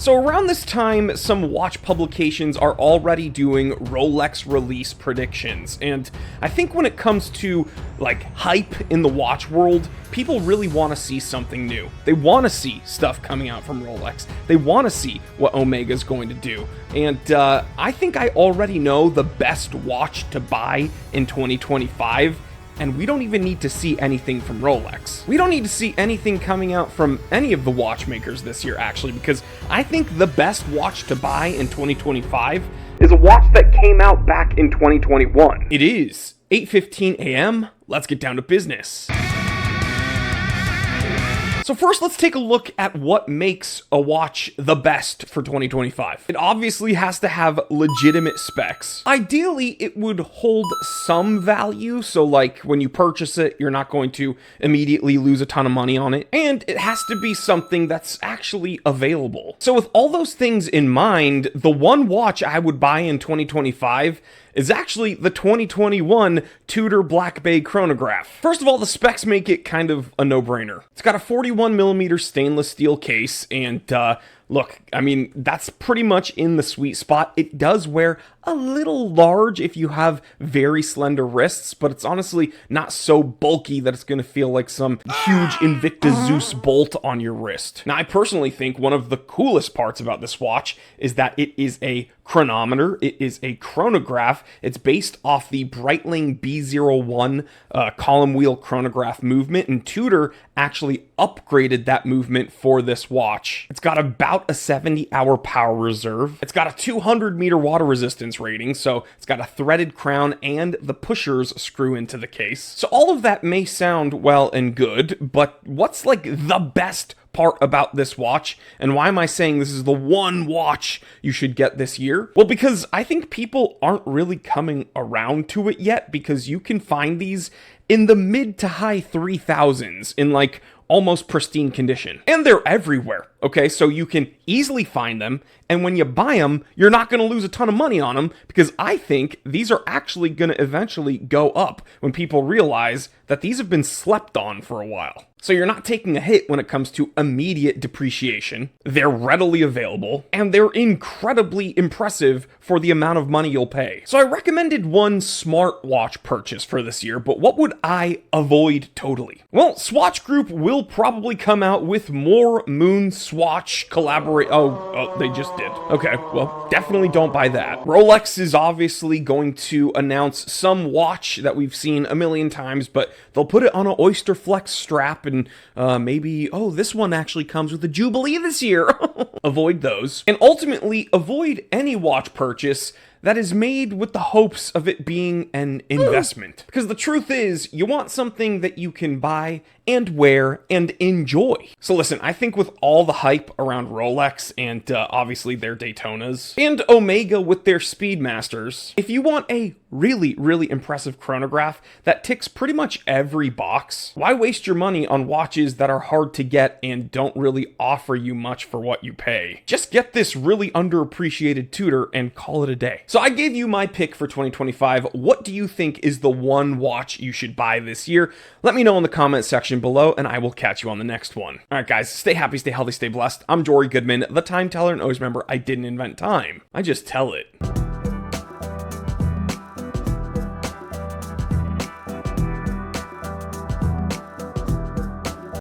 So around this time, some watch publications are already doing Rolex release predictions, and I think when it comes to like hype in the watch world, people really want to see something new. They want to see stuff coming out from Rolex. They want to see what Omega's going to do. And I think I already know the best watch to buy in 2025. And we don't even need to see anything from Rolex. We don't need to see anything coming out from any of the watchmakers this year, actually, because I think the best watch to buy in 2025 is a watch that came out back in 2021. It is 8:15 a.m. Let's get down to business. So first, let's take a look at what makes a watch the best for 2025. It obviously has to have legitimate specs. Ideally, it would hold some value, so like when you purchase it, you're not going to immediately lose a ton of money on it, and it has to be something that's actually available. So with all those things in mind, the one watch I would buy in 2025 is actually the 2021 Tudor Black Bay chronograph. First of all, the specs make it kind of a no-brainer. It's got a 41mm stainless steel case, and look, I mean, that's pretty much in the sweet spot. It does wear a little large if you have very slender wrists, but it's honestly not so bulky that it's going to feel like some huge Invicta Zeus bolt on your wrist. Now, I personally think one of the coolest parts about this watch is that it is a chronometer. It is a chronograph. It's based off the Breitling B01 column wheel chronograph movement, and Tudor actually upgraded that movement for this watch. It's got about a 70-hour power reserve. It's got a 200-meter water resistance rating, so it's got a threaded crown, and the pushers screw into the case. So all of that may sound well and good, but what's like the best part about this watch, and why am I saying this is the one watch you should get this year? Well, because I think people aren't really coming around to it yet, because you can find these in the mid to high 3,000s in like almost pristine condition. And they're everywhere, okay? So you can easily find them, and when you buy them, you're not going to lose a ton of money on them, because I think these are actually going to eventually go up when people realize that these have been slept on for a while. So you're not taking a hit when it comes to immediate depreciation. They're readily available, and they're incredibly impressive for the amount of money you'll pay. So I recommended one smartwatch purchase for this year, but what would I avoid totally? Well, Swatch Group will probably come out with more Moon Swatch collaborate. Oh, they just did. Okay, well, definitely don't buy that. Rolex is obviously going to announce some watch that we've seen a million times, but they'll put it on an Oyster Flex strap, and maybe, oh, this one actually comes with a Jubilee this year. Avoid those. And ultimately, avoid any watch purchase that is made with the hopes of it being an investment. Because the truth is, you want something that you can buy and wear and enjoy. So listen, I think with all the hype around Rolex and obviously their Daytonas, and Omega with their Speedmasters, if you want a really, really impressive chronograph that ticks pretty much every box, why waste your money on watches that are hard to get and don't really offer you much for what you pay? Just get this really underappreciated Tudor and call it a day. So I gave you my pick for 2025. What do you think is the one watch you should buy this year? Let me know in the comment section below, and I will catch you on the next one. All right, guys, stay happy, stay healthy, stay blessed. I'm Jory Goodman, the time teller, and always remember, I didn't invent time. I just tell it.